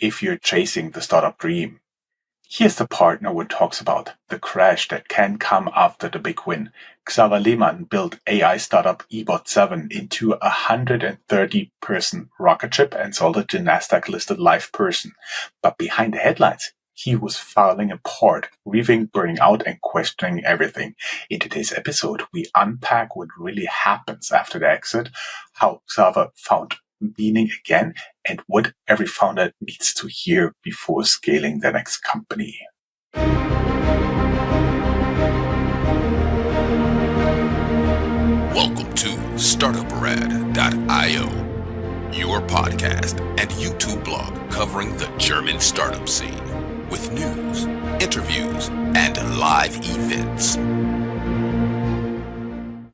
if you're chasing the startup dream. Here's the part no one talks about, the crash that can come after the big win. Xaver Lehmann built AI startup e-bot7 into a 130-person rocket ship and sold it to Nasdaq-listed live person. But behind the headlines, he was falling apart, grieving, burning out, and questioning everything. In today's episode, we unpack what really happens after the exit, how Xaver found meaning again, and what every founder needs to hear before scaling their next company. Welcome to Startuprad.io, your podcast and YouTube blog covering the German startup scene with news, interviews, and live events.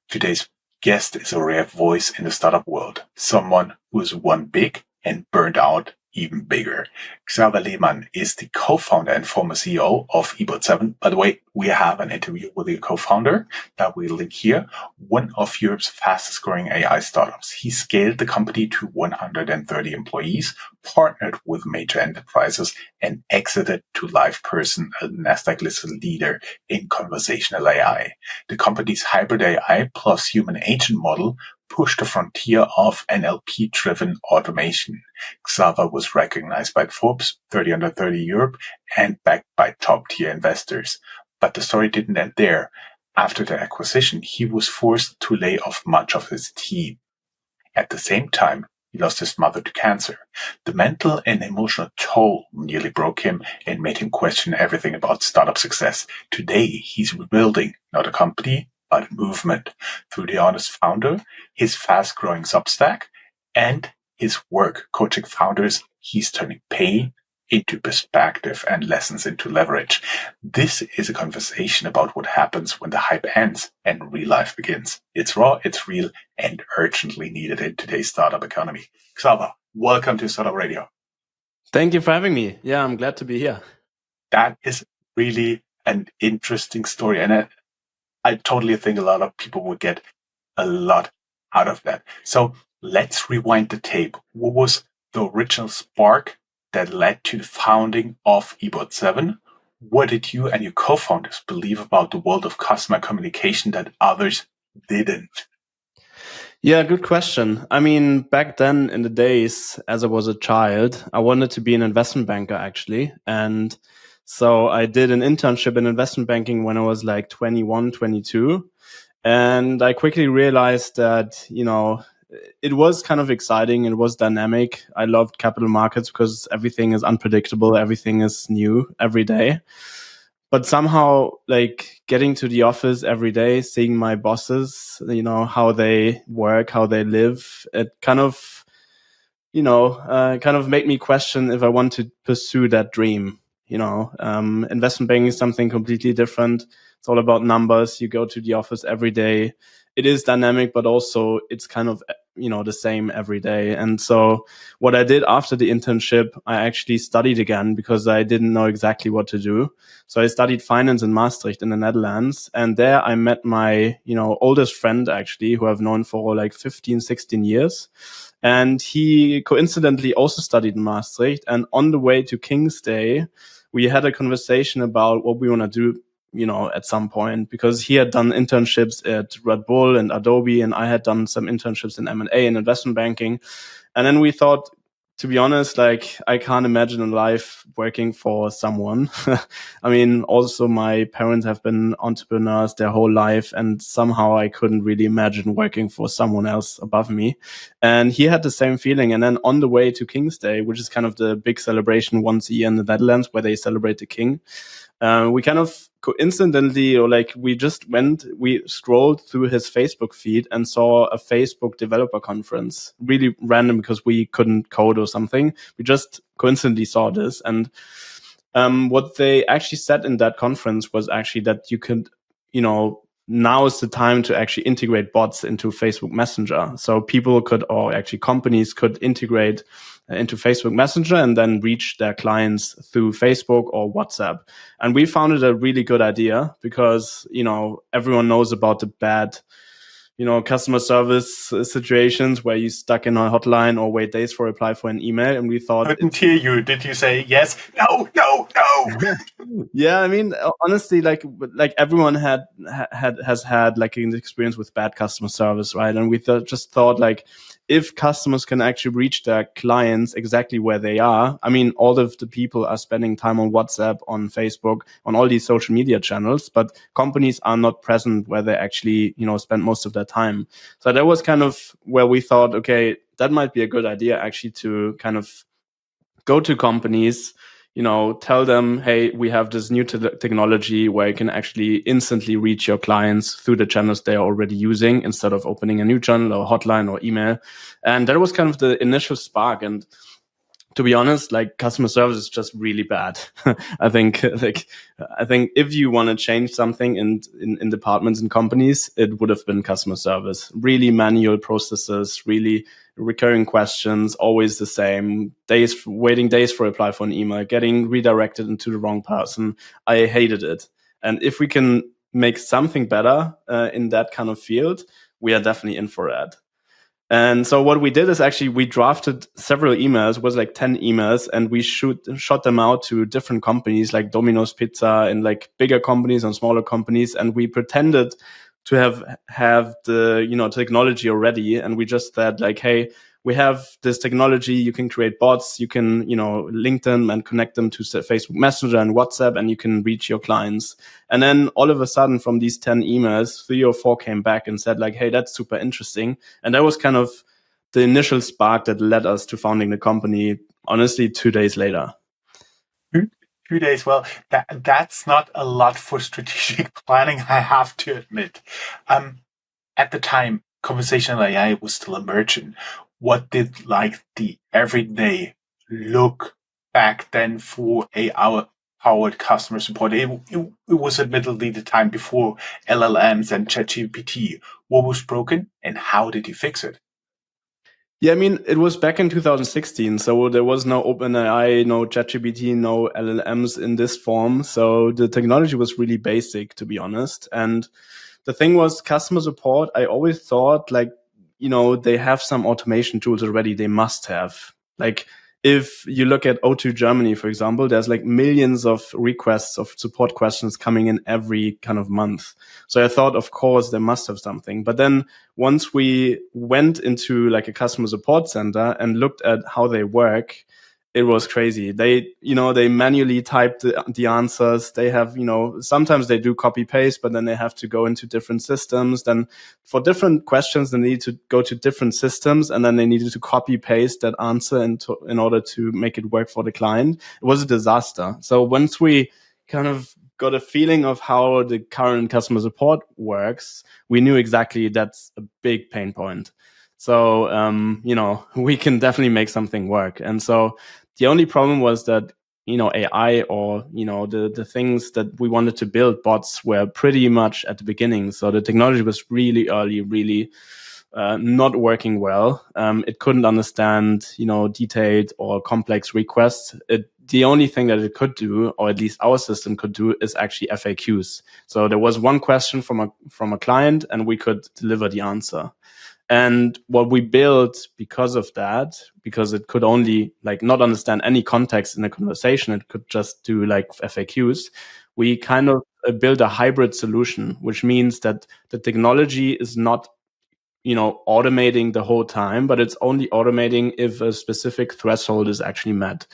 Today's guest is a rare voice in the startup world, someone who has won big and burned out even bigger. Xaver Lehmann is the co-founder and former CEO of e-bot7. By the way, we have an interview with the co-founder that we link here, one of Europe's fastest growing AI startups. He scaled the company to 130 employees, partnered with major enterprises, and exited to LivePerson, a Nasdaq-listed leader in conversational AI. The company's hybrid AI plus human agent model pushed the frontier of NLP-driven automation. Xaver was recognized by Forbes 30 under 30 Europe and backed by top-tier investors. But the story didn't end there. After the acquisition, he was forced to lay off much of his team. At the same time, he lost his mother to cancer. The mental and emotional toll nearly broke him and made him question everything about startup success. Today, he's rebuilding not a company, but a movement. Through The Honest Founder, his fast-growing Substack, and his work coaching founders, he's turning pain into perspective and lessons into leverage. This is a conversation about what happens when the hype ends and real life begins. It's raw, it's real, and urgently needed in today's startup economy. Xaver, welcome to Startup Radio. Thank you for having me. Yeah, I'm glad to be here. That is really an interesting story, and I totally think a lot of people would get a lot out of that. So let's rewind the tape. What was the original spark that led to the founding of e-bot7? What did you and your co-founders believe about the world of customer communication that others didn't? Yeah, good question. I mean, back then in the days, as I was a child, I wanted to be an investment banker, actually. And so I did an internship in investment banking when I was like 21, 22. And I quickly realized that, it was kind of exciting. It was dynamic. I loved capital markets because everything is unpredictable. Everything is new every day. But somehow, like getting to the office every day, seeing my bosses, how they work, how they live, it kind of made me question if I want to pursue that dream. Investment banking is something completely different. It's all about numbers. You go to the office every day. It is dynamic, but also it's kind of, the same every day. And so what I did after the internship, I actually studied again because I didn't know exactly what to do. So I studied finance in Maastricht in the Netherlands. And there I met my, oldest friend actually, who I've known for like 15, 16 years. And he coincidentally also studied in Maastricht. And on the way to King's Day, we had a conversation about what we want to do, at some point, because he had done internships at Red Bull and Adobe, and I had done some internships in M&A and investment banking. And then we thought, to be honest, like I can't imagine a life working for someone. I mean, also my parents have been entrepreneurs their whole life, and somehow I couldn't really imagine working for someone else above me. And he had the same feeling. And then on the way to King's Day, which is kind of the big celebration once a year in the Netherlands where they celebrate the king, we kind of coincidentally, we scrolled through his Facebook feed and saw a Facebook developer conference. Really random because we couldn't code or something. We just coincidentally saw this. And what they actually said in that conference was actually that you could, now is the time to actually integrate bots into Facebook Messenger. So people could, or actually companies could integrate into Facebook Messenger and then reach their clients through Facebook or WhatsApp. And we found it a really good idea because, everyone knows about the bad, customer service situations where you stuck in a hotline or wait days for a reply for an email. And we thought, couldn't hear you. Did you say yes? No, no, no. Yeah, I mean, honestly, like everyone has had like an experience with bad customer service, right? And we just thought like, if customers can actually reach their clients exactly where they are, I mean, all of the people are spending time on WhatsApp, on Facebook, on all these social media channels, but companies are not present where they actually, spend most of their time. So that was kind of where we thought, okay, that might be a good idea actually to kind of go to companies, tell them, hey, we have this new technology where you can actually instantly reach your clients through the channels they are already using instead of opening a new channel or hotline or email. And that was kind of the initial spark. And to be honest, like customer service is just really bad. I think if you want to change something in departments and companies, it would have been customer service. Really manual processes, really recurring questions, always the same. Waiting days for a reply for an email, getting redirected into the wrong person. I hated it. And if we can make something better in that kind of field, we are definitely in for it. And so what we did is actually we drafted several emails, it was like 10 emails, and we shot them out to different companies like Domino's Pizza and like bigger companies and smaller companies. And we pretended to have the, technology already. And we just said like, hey, we have this technology. You can create bots, you can, link them and connect them to Facebook Messenger and WhatsApp, and you can reach your clients. And then all of a sudden from these 10 emails, 3 or 4 came back and said like, hey, that's super interesting. And that was kind of the initial spark that led us to founding the company, honestly, 2 days later. 2 days. Well, that's not a lot for strategic planning, I have to admit. At the time, conversational AI was still emerging. What did like the everyday look back then for AI-powered customer support? It was admittedly the time before LLMs and ChatGPT. What was broken and how did you fix it? Yeah, I mean, it was back in 2016, so there was no OpenAI, no ChatGPT, no LLMs in this form. So the technology was really basic, to be honest. And the thing was, customer support, I always thought like, they have some automation tools already. They must have. Like, if you look at O2 Germany, for example, there's like millions of requests of support questions coming in every kind of month. So I thought, of course, they must have something. But then once we went into like a customer support center and looked at how they work, it was crazy. They manually type the answers. They have, sometimes they do copy paste, but then they have to go into different systems. Then for different questions, they need to go to different systems, and then they needed to copy paste that answer in order to make it work for the client. It was a disaster. So once we kind of got a feeling of how the current customer support works, we knew exactly that's a big pain point. So, we can definitely make something work. And so the only problem was that, AI or, the things that we wanted to build, bots, were pretty much at the beginning. So the technology was really early, really not working well. It couldn't understand, detailed or complex requests. The only thing that it could do, or at least our system could do, is actually FAQs. So there was one question from a client, and we could deliver the answer. And what we built because of that, because it could only like not understand any context in a conversation, it could just do like FAQs. We kind of built a hybrid solution, which means that the technology is not, automating the whole time, but it's only automating if a specific threshold is actually met.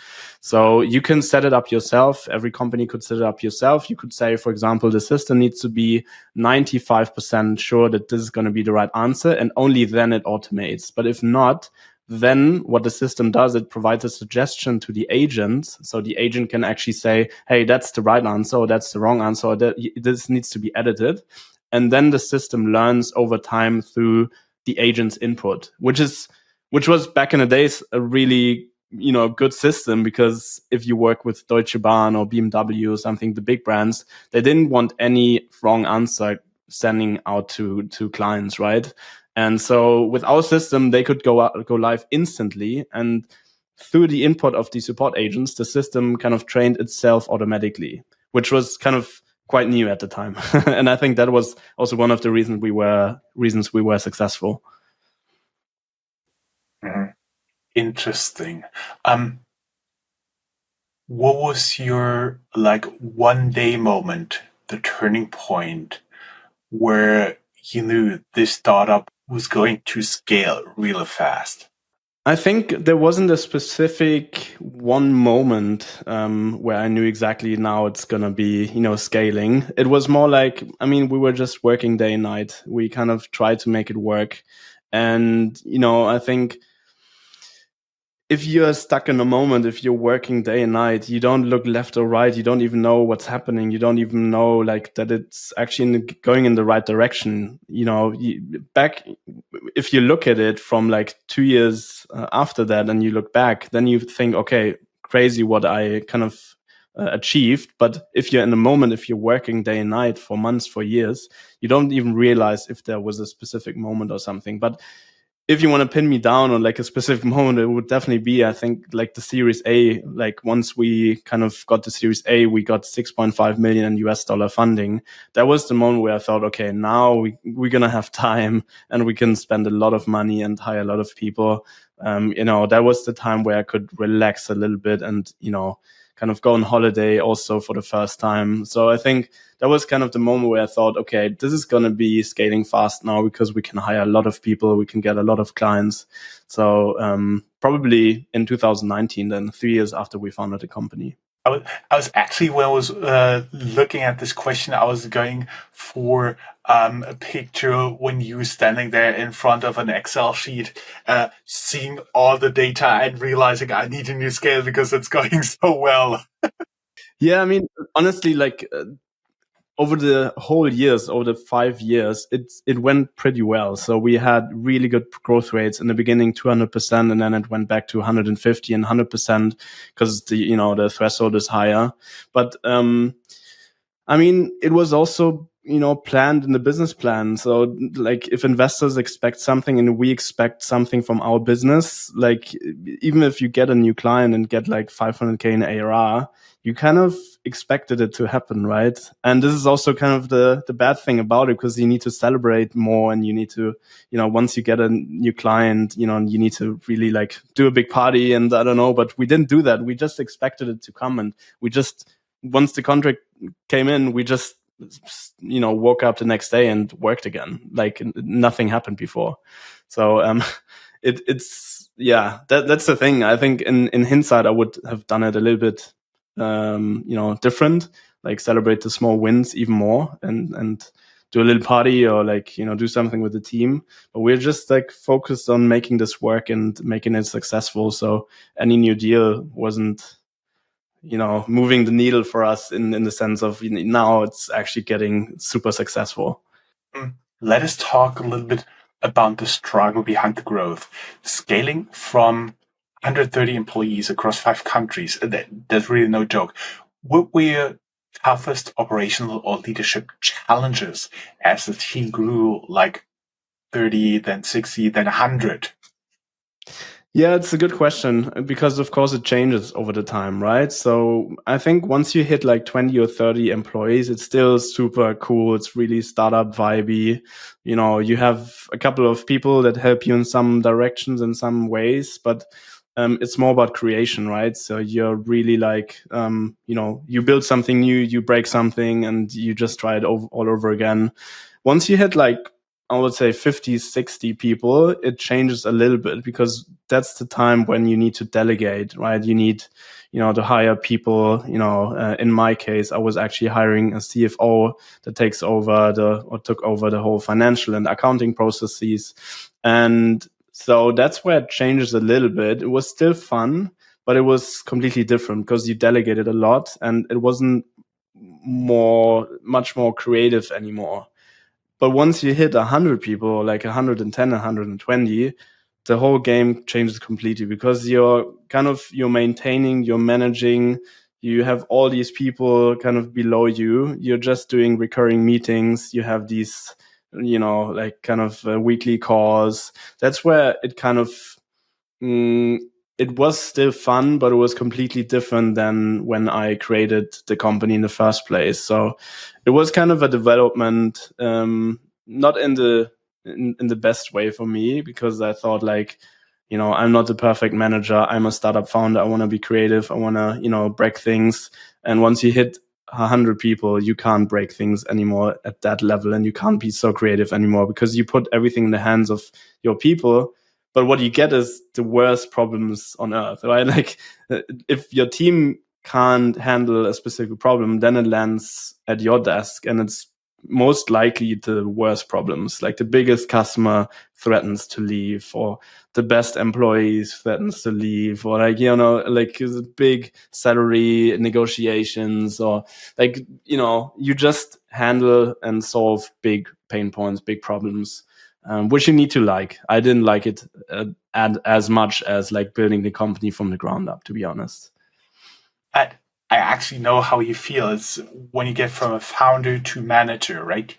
So you can set it up yourself. Every company could set it up yourself. You could say, for example, the system needs to be 95% sure that this is going to be the right answer, and only then it automates. But if not, then what the system does, it provides a suggestion to the agent. So the agent can actually say, hey, that's the right answer, or that's the wrong answer, or this needs to be edited. And then the system learns over time through the agent's input, which was back in the days a really, good system, because if you work with Deutsche Bahn or BMW or something, the big brands, they didn't want any wrong answer sending out to clients, right? And so with our system, they could go live instantly, and through the input of the support agents, the system kind of trained itself automatically, which was kind of quite new at the time. And I think that was also one of the reasons we were successful. Mm-hmm. Interesting. What was your like one day moment, the turning point where you knew this startup was going to scale really fast? I think there wasn't a specific one moment where I knew exactly now it's gonna be, scaling. It was more like, we were just working day and night. We kind of tried to make it work, and I think if you're stuck in a moment, if you're working day and night, you don't look left or right. You don't even know what's happening. You don't even know like that it's actually going in the right direction. If you look at it from like 2 years after that, and you look back, then you think, okay, crazy what I kind of achieved. But if you're in the moment, if you're working day and night for months, for years, you don't even realize if there was a specific moment or something. But if you want to pin me down on like a specific moment, it would definitely be, I think, like the Series A. Like once we kind of got the Series A, we got 6.5 million US dollar funding. That was the moment where I thought, okay, now we're going to have time and we can spend a lot of money and hire a lot of people. That was the time where I could relax a little bit and, kind of go on holiday also for the first time. So I think that was kind of the moment where I thought, okay, this is going to be scaling fast now because we can hire a lot of people. We can get a lot of clients. So probably in 2019, then 3 years after we founded the company. I was actually, when I was looking at this question, I was going for a picture when you were standing there in front of an Excel sheet, seeing all the data and realizing I need a new scale because it's going so well. Yeah, honestly, like over the whole years, over the 5 years, it went pretty well. So we had really good growth rates in the beginning, 200%, and then it went back to 150 and 100% because the threshold is higher. But it was also planned in the business plan. So like if investors expect something and we expect something from our business, like even if you get a new client and get like 500K in ARR, you kind of expected it to happen, right? And this is also kind of the bad thing about it, because you need to celebrate more and you need to, once you get a new client, you need to really like do a big party, and I don't know, but we didn't do that. We just expected it to come, and once the contract came in, we just woke up the next day and worked again like nothing happened before. So that's the thing. I think in hindsight I would have done it a little bit different, like celebrate the small wins even more and do a little party, or like do something with the team. But we're just like focused on making this work and making it successful, so any new deal wasn't moving the needle for us in the sense of now it's actually getting super successful. Let us talk a little bit about the struggle behind the growth. Scaling from 130 employees across 5 countries, that's really no joke. What were your toughest operational or leadership challenges as the team grew like 30, then 60, then 100? Yeah, it's a good question, because of course it changes over the time, right? So I think once you hit like 20 or 30 employees, it's still super cool. It's really startup vibey. You have a couple of people that help you in some directions, in some ways, but it's more about creation, right? So you're really like, you build something new, you break something, and you just try it all over again. Once you hit like, I would say 50, 60 people, it changes a little bit, because that's the time when you need to delegate, right? You need, to hire people. In my case, I was actually hiring a CFO that took over the whole financial and accounting processes. And so that's where it changes a little bit. It was still fun, but it was completely different because you delegated a lot and it wasn't much more creative anymore. But once you hit 100 people, like 110, 120, the whole game changes completely, because you're maintaining, you're managing, you have all these people kind of below you. You're just doing recurring meetings. You have these, like kind of weekly calls. That's where it kind of it was still fun, but it was completely different than when I created the company in the first place. So it was kind of a development, not in the best way for me, because I thought like, I'm not the perfect manager. I'm a startup founder. I want to be creative. I want to, break things. And once you hit 100 people, you can't break things anymore at that level, and you can't be so creative anymore because you put everything in the hands of your people. But what you get is the worst problems on earth, right? Like if your team can't handle a specific problem, then it lands at your desk, and it's most likely the worst problems. Like the biggest customer threatens to leave, or the best employees threatens to leave, or like big salary negotiations, or like, you just handle and solve big pain points, big problems, which you need to like. I didn't like it as much as like building the company from the ground up, to be honest. I actually know how you feel. It's when you get from a founder to manager, right?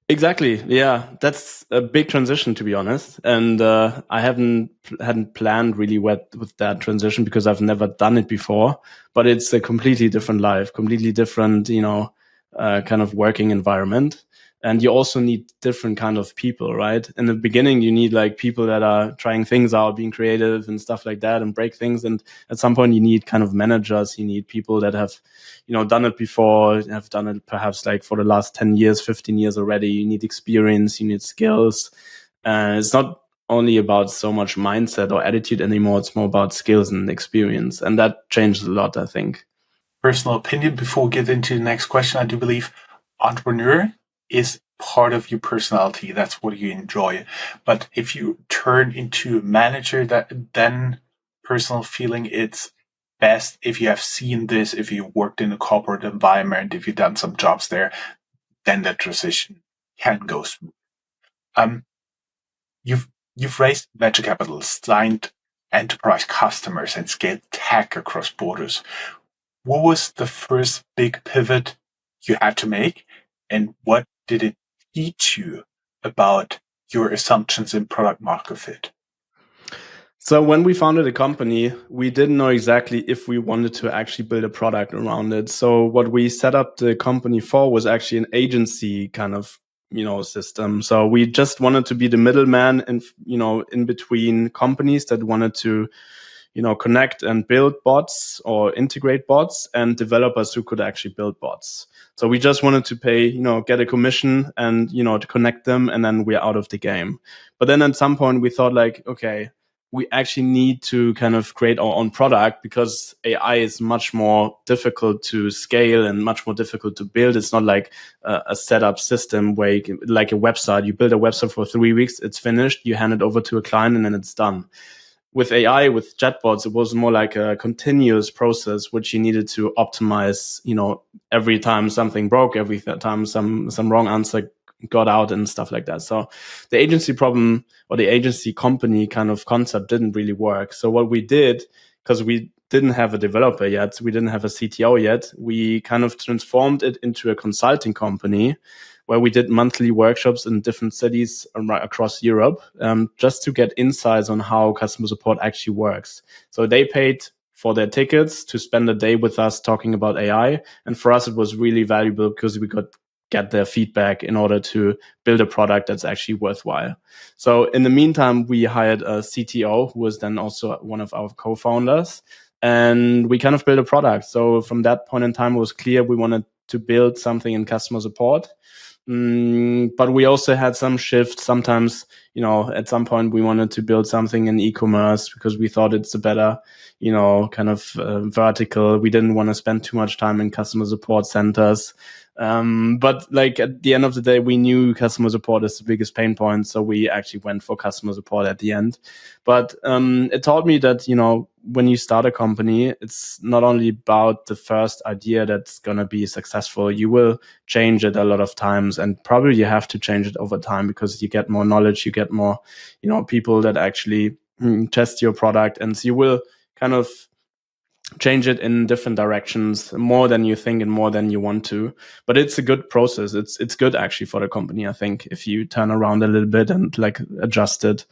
Exactly. Yeah, that's a big transition, to be honest. And I hadn't planned really with that transition because I've never done it before. But it's a completely different life, completely different, kind of working environment. And you also need different kind of people, right? In the beginning, you need like people that are trying things out, being creative and stuff like that, and break things. And at some point, you need kind of managers. You need people that have, done it before, have done it perhaps like for the last 10 years, 15 years already. You need experience, you need skills. It's not only about so much mindset or attitude anymore. It's more about skills and experience. And that changed a lot, I think. Personal opinion before we get into the next question. I do believe entrepreneur is part of your personality. That's what you enjoy. But if you turn into a manager, then personal feeling, it's best if you have seen this, if you worked in a corporate environment, if you've done some jobs there, then the transition can go smooth. You've raised venture capital, signed enterprise customers, and scaled tech across borders. What was the first big pivot you had to make, and what did it teach you about your assumptions in product market fit? So when we founded the company, we didn't know exactly if we wanted to actually build a product around it. So what we set up the company for was actually an agency kind of, system. So we just wanted to be the middleman in between companies that wanted to, connect and build bots or integrate bots, and developers who could actually build bots. So we just wanted to pay, get a commission and, to connect them, and then we're out of the game. But then at some point we thought like, okay, we actually need to kind of create our own product, because AI is much more difficult to scale and much more difficult to build. It's not like a setup system where you can, like a website, you build a website for 3 weeks, it's finished, you hand it over to a client, and then it's done. With AI, with chatbots, it was more like a continuous process, which you needed to optimize, every time something broke, every time some wrong answer got out and stuff like that. So the agency problem, or the agency company kind of concept, didn't really work. So what we did, because we didn't have a developer yet, we didn't have a CTO yet, we kind of transformed it into a consulting company where we did monthly workshops in different cities across Europe, just to get insights on how customer support actually works. So they paid for their tickets to spend a day with us talking about AI. And for us, it was really valuable because we could get their feedback in order to build a product that's actually worthwhile. So in the meantime, we hired a CTO who was then also one of our co-founders, and we kind of built a product. So from that point in time, it was clear we wanted to build something in customer support. But we also had some shifts. Sometimes, at some point we wanted to build something in e-commerce because we thought it's a better, kind of vertical. We didn't want to spend too much time in customer support centers. But like at the end of the day, we knew customer support is the biggest pain point. So we actually went for customer support at the end. But it taught me that, when you start a company, it's not only about the first idea that's going to be successful. You will change it a lot of times, and probably you have to change it over time because you get more knowledge, you get more, people that actually test your product, and so you will kind of change it in different directions more than you think and more than you want to. But it's a good process. It's good actually for the company, I think, if you turn around a little bit and like adjust it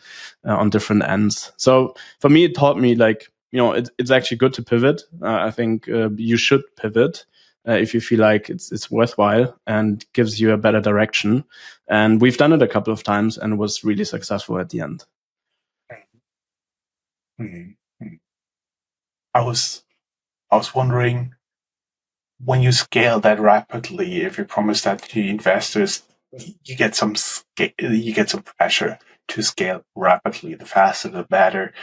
on different ends. So for me, it taught me like, it's actually good to pivot. I think you should pivot if you feel like it's worthwhile and gives you a better direction. And we've done it a couple of times and was really successful at the end. Mm-hmm. I was wondering, when you scale that rapidly, if you promise that to investors, you get some pressure to scale rapidly. The faster, the better.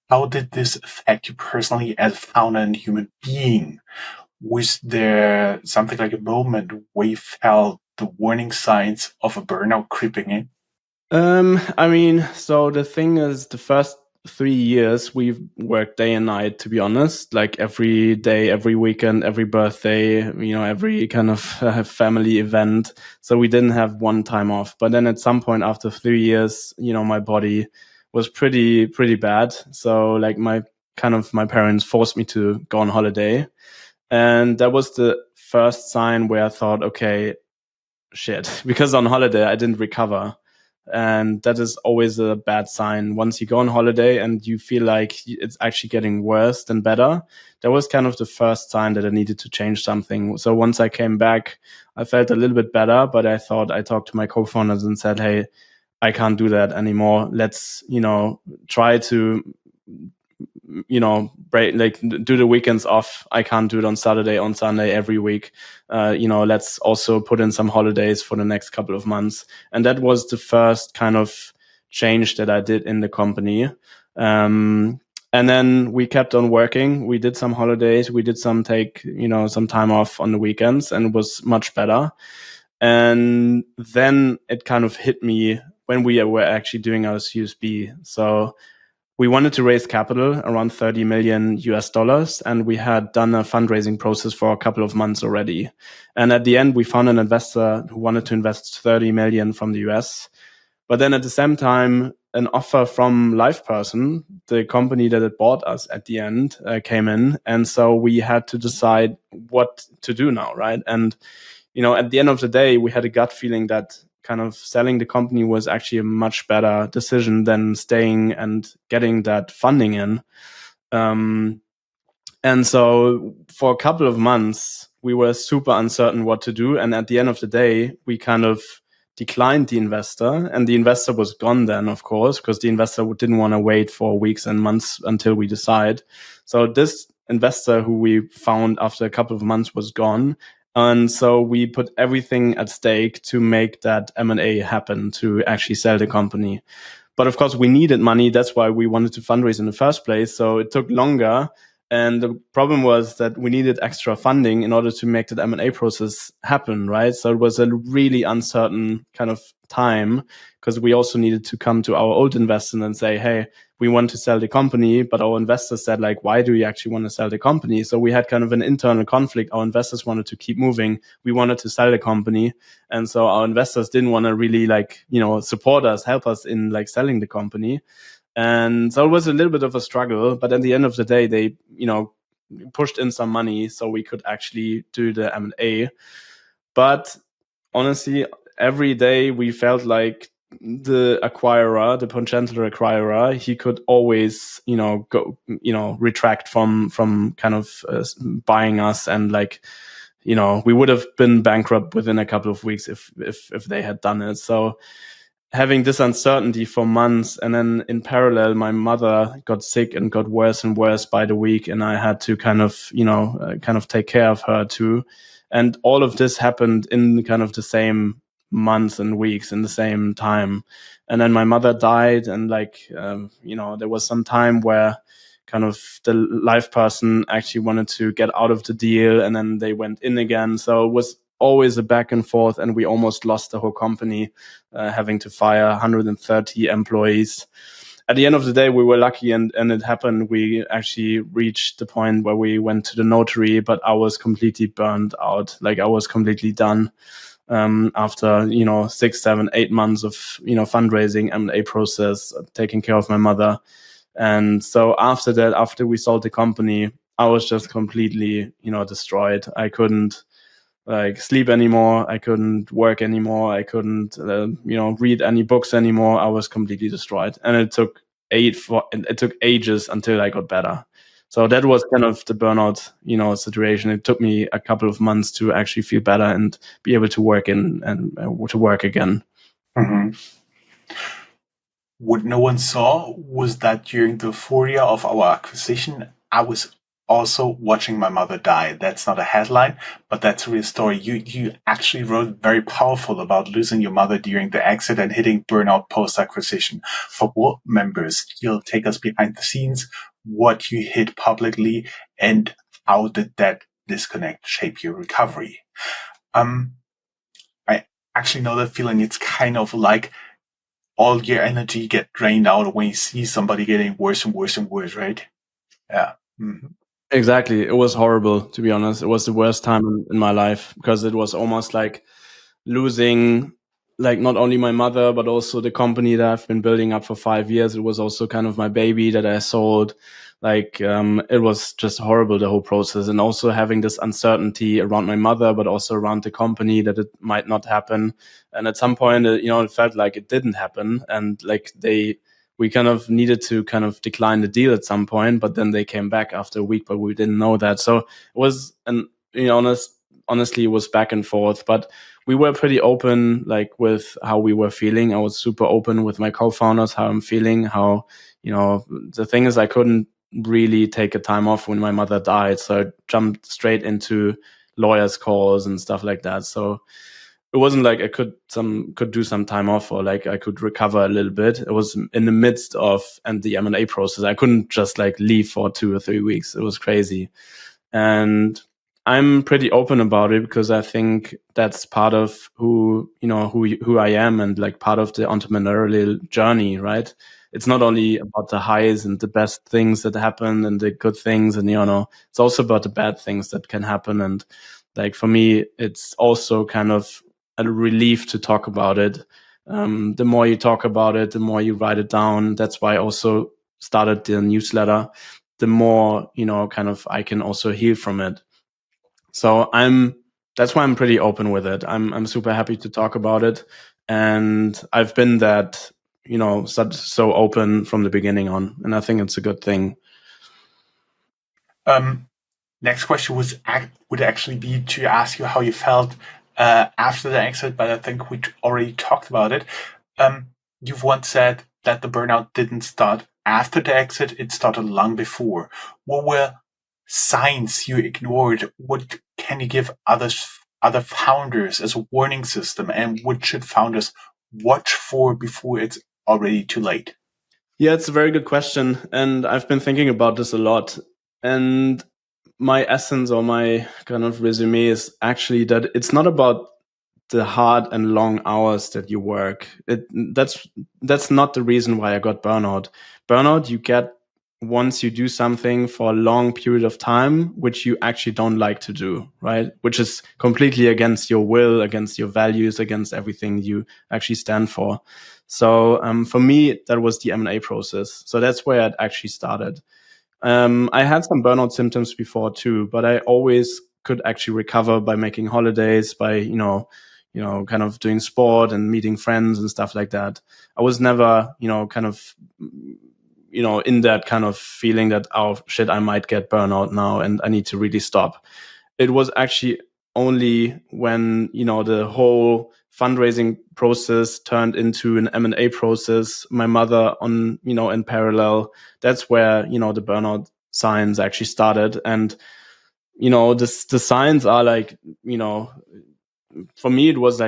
How did this affect you personally as a founder and human being? Was there something like a moment where you felt the warning signs of a burnout creeping in? I mean, so the thing is, the first 3 years we've worked day and night, to be honest, like every day, every weekend, every birthday, every kind of family event. So we didn't have one time off. But then at some point after 3 years, my body was pretty bad. So like my parents forced me to go on holiday. And that was the first sign where I thought, okay, shit, because on holiday I didn't recover. And that is always a bad sign. Once you go on holiday and you feel like it's actually getting worse than better, that was kind of the first sign that I needed to change something. So once I came back, I felt a little bit better, but I talked to my co-founders and said, hey, I can't do that anymore. Let's, try to break, like do the weekends off. I can't do it on Saturday, on Sunday every week. Let's also put in some holidays for the next couple of months. And that was the first kind of change that I did in the company. And then we kept on working. We did some holidays. We did some some time off on the weekends, and it was much better. And then it kind of hit me when we were actually doing our Series B. So we wanted to raise capital around 30 million US dollars, and we had done a fundraising process for a couple of months already. And at the end, we found an investor who wanted to invest 30 million from the US. But then at the same time, an offer from LivePerson, the company that had bought us at the end, came in. And so we had to decide what to do now, right? And, at the end of the day, we had a gut feeling that kind of selling the company was actually a much better decision than staying and getting that funding in. And so for a couple of months, we were super uncertain what to do. And at the end of the day, we kind of declined the investor, and the investor was gone then, of course, because the investor didn't want to wait for weeks and months until we decide. So this investor who we found after a couple of months was gone. And so we put everything at stake to make that M&A happen, to actually sell the company. But of course, we needed money. That's why we wanted to fundraise in the first place. So it took longer. And the problem was that we needed extra funding in order to make that M&A process happen, right? So it was a really uncertain kind of time, because we also needed to come to our old investor and say, hey, we want to sell the company. But our investors said, like, why do you actually want to sell the company? So we had kind of an internal conflict. Our investors wanted to keep moving. We wanted to sell the company. And so our investors didn't want to really support us, help us in selling the company. And so it was a little bit of a struggle, but at the end of the day, they, pushed in some money so we could actually do the M&A. But honestly, every day we felt like the acquirer, the potential acquirer, he could always, go, retract from kind of buying us, and we would have been bankrupt within a couple of weeks if they had done it. So having this uncertainty for months, and then in parallel, my mother got sick and got worse and worse by the week, and I had to kind of take care of her too. And all of this happened in kind of the same months and weeks in the same time. And then my mother died, and there was some time where kind of the LivePerson actually wanted to get out of the deal, and then they went in again. So it was always a back and forth, and we almost lost the whole company, having to fire 130 employees. At the end of the day, we were lucky, and it happened. We actually reached the point where we went to the notary, but I was completely burned out. I was completely done after 6, 7, 8 months of fundraising, M&A process, taking care of my mother. And so after that, after we sold the company, I was just completely, destroyed. I couldn't sleep anymore. I couldn't work anymore. I couldn't, read any books anymore. I was completely destroyed. And it took ages until I got better. So that was kind of the burnout, situation. It took me a couple of months to actually feel better and be able to work and to work again. Mm-hmm. What no one saw was that during the 4 year of our acquisition, I was also watching my mother die. That's not a headline, but that's a real story. You actually wrote very powerful about losing your mother during the exit and hitting burnout post-acquisition. For board members, you'll take us behind the scenes, what you hit publicly, and how did that disconnect shape your recovery? I actually know that feeling. It's kind of like all your energy get drained out when you see somebody getting worse and worse and worse, right? Yeah. Mm-hmm. Exactly. It was horrible, to be honest. It was the worst time in my life because it was almost like losing not only my mother, but also the company that I've been building up for 5 years. It was also kind of my baby that I sold. It was just horrible, the whole process. And also having this uncertainty around my mother, but also around the company that it might not happen. And at some point, it felt like it didn't happen. And we kind of needed to kind of decline the deal at some point, but then they came back after a week, but we didn't know that. So it was, honestly, it was back and forth, but we were pretty open, with how we were feeling. I was super open with my co-founders, how I'm feeling, how, the thing is, I couldn't really take a time off when my mother died. So I jumped straight into lawyers' calls and stuff like that. So it wasn't like I could do some time off or I could recover a little bit. It was in the midst of the M&A process. I couldn't just leave for 2 or 3 weeks. It was crazy. And I'm pretty open about it because I think that's part of who I am and part of the entrepreneurial journey, right? It's not only about the highs and the best things that happen and the good things, and it's also about the bad things that can happen. And for me, it's also kind of a relief to talk about it. The more you talk about it, the more you write it down. That's why I also started the newsletter. The more, kind of I can also heal from it. So that's why I'm pretty open with it. I'm super happy to talk about it. And I've been that, so open from the beginning on. And I think it's a good thing. Next question would actually be to ask you how you felt after the exit, but I think we already talked about it. You've once said that the burnout didn't start after the exit, it started long before. What were signs you ignored? What can you give other founders as a warning system, and what should founders watch for before it's already too late? Yeah, it's a very good question. And I've been thinking about this a lot. And my essence or my kind of resume is actually that it's not about the hard and long hours that you work. That's not the reason why I got burnout. Burnout you get once you do something for a long period of time, which you actually don't like to do, right? Which is completely against your will, against your values, against everything you actually stand for. So for me, that was the M&A process. So that's where it actually started. I had some burnout symptoms before too, but I always could actually recover by making holidays, by, kind of doing sport and meeting friends and stuff like that. I was never, kind of, in that kind of feeling that, oh shit, I might get burnout now and I need to really stop. It was actually only when, the whole fundraising process turned into an M&A process, my mother in parallel, that's where, the burnout signs actually started. And, the signs are for me, it was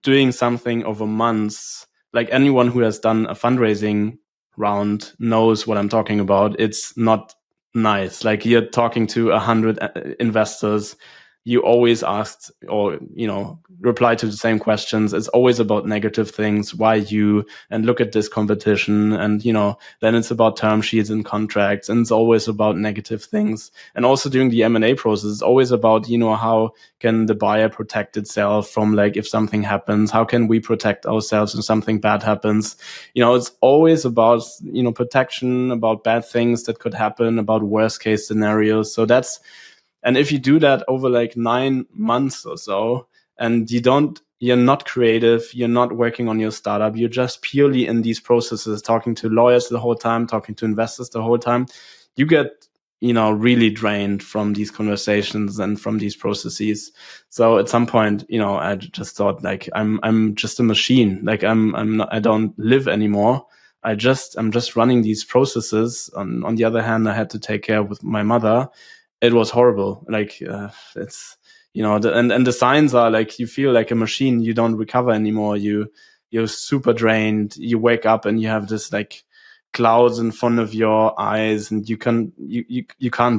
doing something over months. Anyone who has done a fundraising round knows what I'm talking about. It's not nice. You're talking to 100 investors you always asked or, reply to the same questions. It's always about negative things. Why you? And look at this competition. And, then it's about term sheets and contracts. And it's always about negative things. And also during the M&A process, it's always about, how can the buyer protect itself from, like, if something happens, how can we protect ourselves if something bad happens? It's always about, protection, about bad things that could happen, about worst case scenarios. So and if you do that over like 9 months or so, and you're not creative, you're not working on your startup, you're just purely in these processes, talking to lawyers the whole time, talking to investors the whole time, you get, really drained from these conversations and from these processes. So at some point, I just thought, like, I'm just a machine. Like I'm not, I don't live anymore. I'm just running these processes. On the other hand, I had to take care of my mother. It was horrible. Like, it's, and the signs are like, you feel like a machine, you don't recover anymore. You're super drained. You wake up and you have this like clouds in front of your eyes, and you can't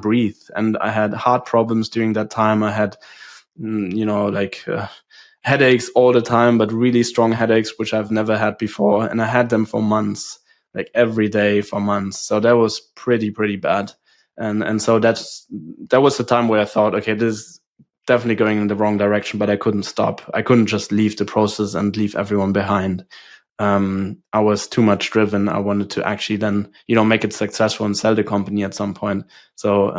breathe. And I had heart problems during that time. I had, headaches all the time, but really strong headaches, which I've never had before. And I had them for months, like every day for months. So that was pretty bad. And so that was the time where I thought, okay, this is definitely going in the wrong direction, but I couldn't stop. I couldn't just leave the process and leave everyone behind. I was too much driven. I wanted to actually then, make it successful and sell the company at some point. So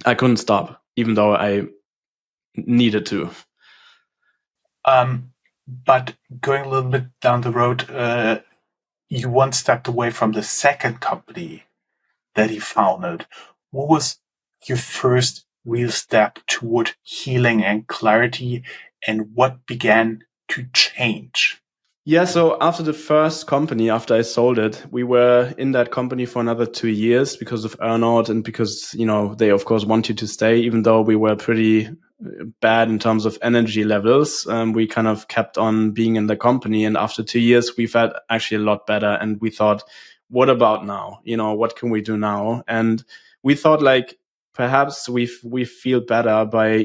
I couldn't stop, even though I needed to. But going a little bit down the road, you once stepped away from the second company that he founded. What was your first real step toward healing and clarity, and what began to change? Yeah, so after the first company, after I sold it, we were in that company for another 2 years because of earnout and because, they of course want you to stay, even though we were pretty bad in terms of energy levels. We kind of kept on being in the company. And after 2 years, we felt actually a lot better. And we thought, what about now? What can we do now? And we thought, like, perhaps we feel better by,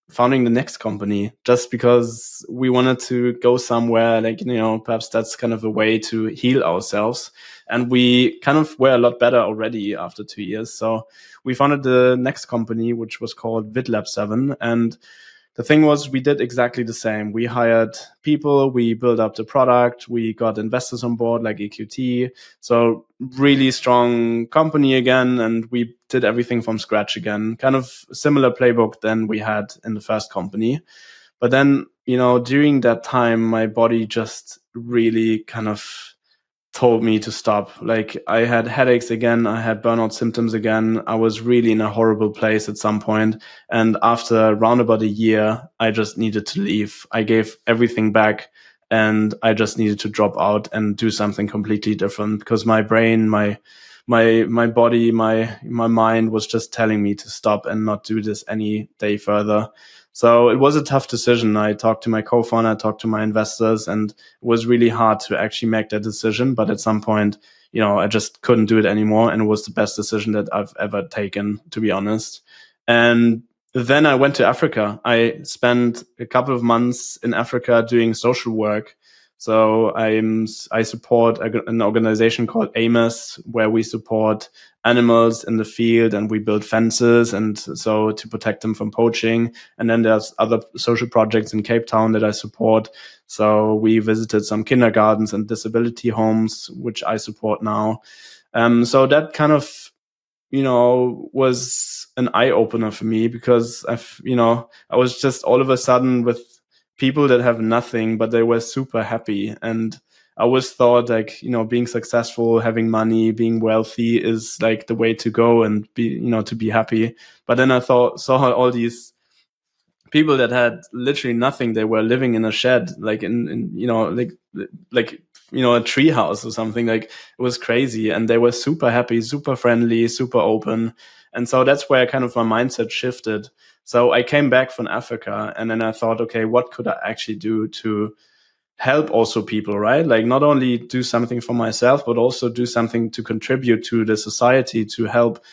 founding the next company, just because we wanted to go somewhere, like, perhaps that's kind of a way to heal ourselves. And we kind of were a lot better already after 2 years. So we founded the next company, which was called Vidlab7. And the thing was, we did exactly the same. We hired people, we built up the product, we got investors on board like EQT. So really strong company again. And we did everything from scratch again, kind of similar playbook than we had in the first company. But then, during that time, my body just really kind of told me to stop. Like, I had headaches again. I had burnout symptoms again. I was really in a horrible place at some point. And after around about a year, I just needed to leave. I gave everything back and I just needed to drop out and do something completely different, because my brain, my body, my mind was just telling me to stop and not do this any day further. So it was a tough decision. I talked to my co-founder, I talked to my investors, and it was really hard to actually make that decision. But at some point, I just couldn't do it anymore. And it was the best decision that I've ever taken, to be honest. And then I went to Africa. I spent a couple of months in Africa doing social work. So I support an organization called Amos, where we support animals in the field and we build fences, and so to protect them from poaching. And then there's other social projects in Cape Town that I support. So we visited some kindergartens and disability homes, which I support now. So that kind of, was an eye opener for me, because I was just all of a sudden with people that have nothing, but they were super happy. And I always thought, like, being successful, having money, being wealthy is like the way to go and be, to be happy. But then I saw all these people that had literally nothing. They were living in a shed, like in a tree house or something. Like, it was crazy. And they were super happy, super friendly, super open. And so that's where kind of my mindset shifted. So I came back from Africa, and then I thought, okay, what could I actually do to help also people, right? Like, not only do something for myself, but also do something to contribute to the society, to help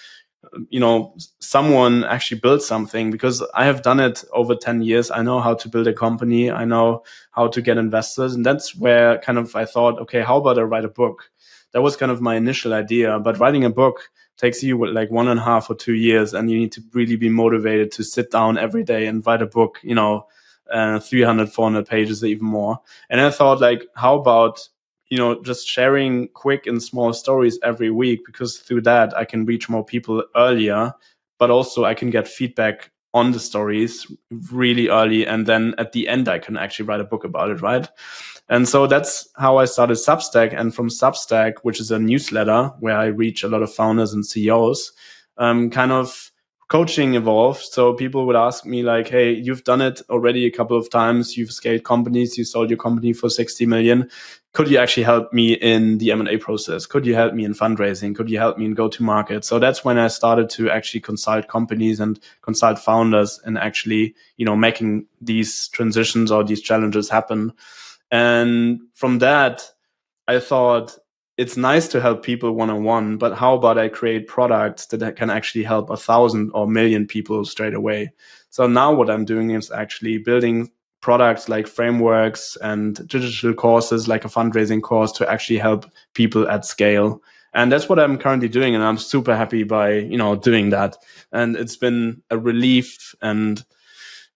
someone actually built something, because I have done it over 10 years. I know how to build a company. I know how to get investors. And that's where kind of I thought, okay, how about I write a book? That was kind of my initial idea. But writing a book takes you like 1.5 or 2 years, and you need to really be motivated to sit down every day and write a book, 300, 400 pages, or even more. And I thought, like, how about just sharing quick and small stories every week, because through that I can reach more people earlier, but also I can get feedback on the stories really early. And then at the end, I can actually write a book about it, right? And so that's how I started Substack. And from Substack, which is a newsletter where I reach a lot of founders and CEOs, kind of coaching evolved. So people would ask me like, hey, you've done it already a couple of times. You've scaled companies. You sold your company for 60 million. Could you actually help me in the M&A process? Could you help me in fundraising? Could you help me in go-to-market? So that's when I started to actually consult companies and consult founders and actually, making these transitions or these challenges happen. And from that, I thought, it's nice to help people one-on-one, but how about I create products that can actually help 1,000 or 1,000,000 people straight away? So now what I'm doing is actually building products like frameworks and digital courses, like a fundraising course, to actually help people at scale. And that's what I'm currently doing. And I'm super happy by, doing that. And it's been a relief. And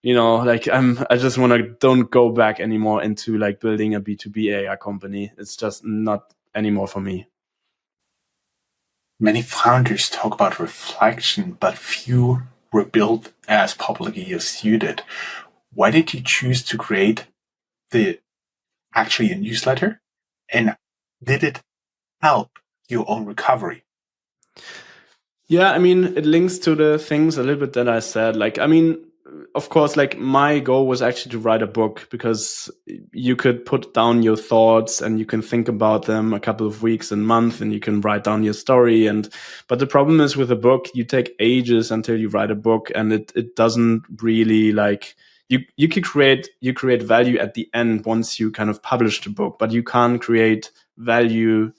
I just want to don't go back anymore into like building a B2B AI company. It's just not anymore for me. Many founders talk about reflection, but few were built as publicly as you did. Why did you choose to create actually a newsletter? And did it help your own recovery? Yeah, it links to the things a little bit that I said. Of course, like my goal was actually to write a book, because you could put down your thoughts and you can think about them a couple of weeks and months, and you can write down your story. But the problem is with a book, you take ages until you write a book, and it doesn't really like you create value at the end once you kind of publish the book, but you can't create value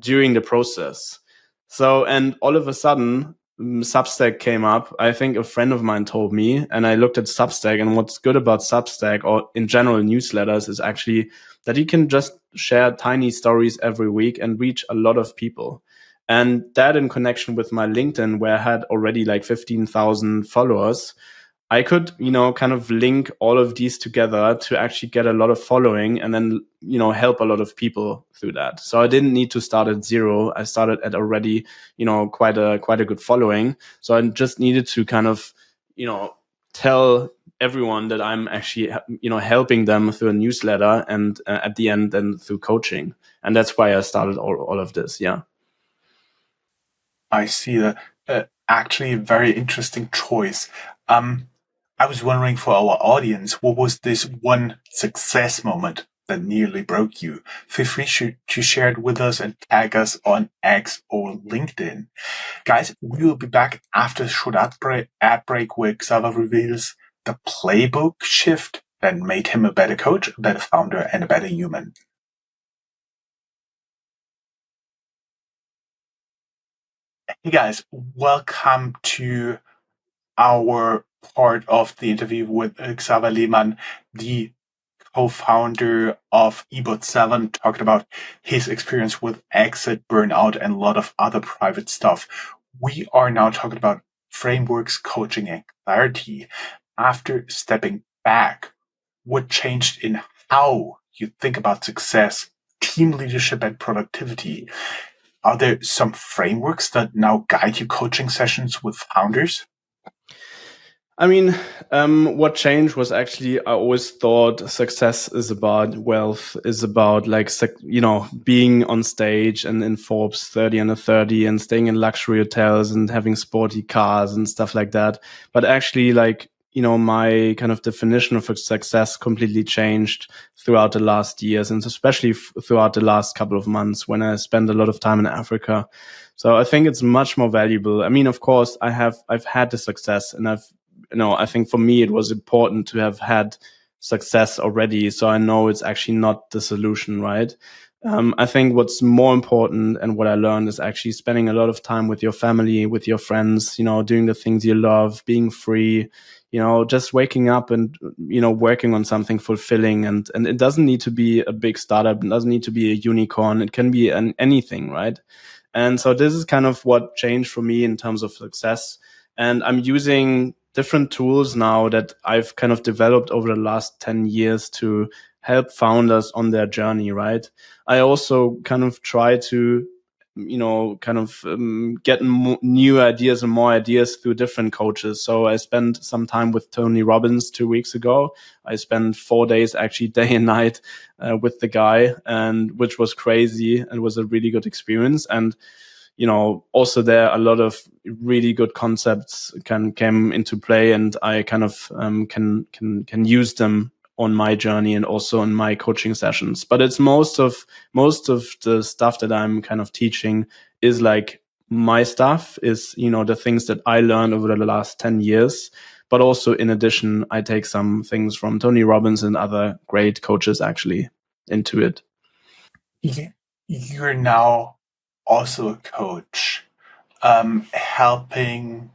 during the process. So, and all of a sudden, Substack came up. I think a friend of mine told me, and I looked at Substack, and what's good about Substack or in general newsletters is actually that you can just share tiny stories every week and reach a lot of people. And that in connection with my LinkedIn, where I had already like 15,000 followers, I could, kind of link all of these together to actually get a lot of following, and then, help a lot of people through that. So I didn't need to start at zero. I started at already, quite a good following. So I just needed to kind of, tell everyone that I'm actually, helping them through a newsletter, and at the end, then through coaching. And that's why I started all of this. Yeah. I see that. Actually, a very interesting choice. I was wondering for our audience, what was this one success moment that nearly broke you? Feel free to share it with us and tag us on X or LinkedIn. Guys, we will be back after a short ad break where Xaver reveals the playbook shift that made him a better coach, a better founder, and a better human. Hey guys, welcome to our part of the interview with Xaver Lehmann, the co-founder of e-bot7, talking about his experience with exit, burnout, and a lot of other private stuff. We are now talking about frameworks, coaching, and clarity. After stepping back, what changed in how you think about success, team leadership, and productivity? Are there some frameworks that now guide your coaching sessions with founders? What changed was actually, I always thought success is about wealth, is about like, being on stage and in Forbes 30 under 30 and staying in luxury hotels and having sporty cars and stuff like that. But actually, like, my kind of definition of success completely changed throughout the last years, and especially throughout the last couple of months when I spent a lot of time in Africa. So I think it's much more valuable. Of course, I've had the success, and I think for me, it was important to have had success already. So I know it's actually not the solution, right? I think what's more important and what I learned is actually spending a lot of time with your family, with your friends, doing the things you love, being free, just waking up and, working on something fulfilling. And it doesn't need to be a big startup. It doesn't need to be a unicorn. It can be anything, right? And so this is kind of what changed for me in terms of success. And I'm using different tools now that I've kind of developed over the last 10 years to help founders on their journey, right? I also kind of try to, get new ideas and more ideas through different coaches. So I spent some time with Tony Robbins 2 weeks ago. I spent 4 days actually day and night with the guy, and which was crazy and was a really good experience. And also there a lot of really good concepts came into play, and I kind of can use them on my journey and also in my coaching sessions. But it's most of the stuff that I'm kind of teaching is like my stuff, is the things that I learned over the last 10 years. But also in addition, I take some things from Tony Robbins and other great coaches actually into it. Yeah. You're now also a coach, helping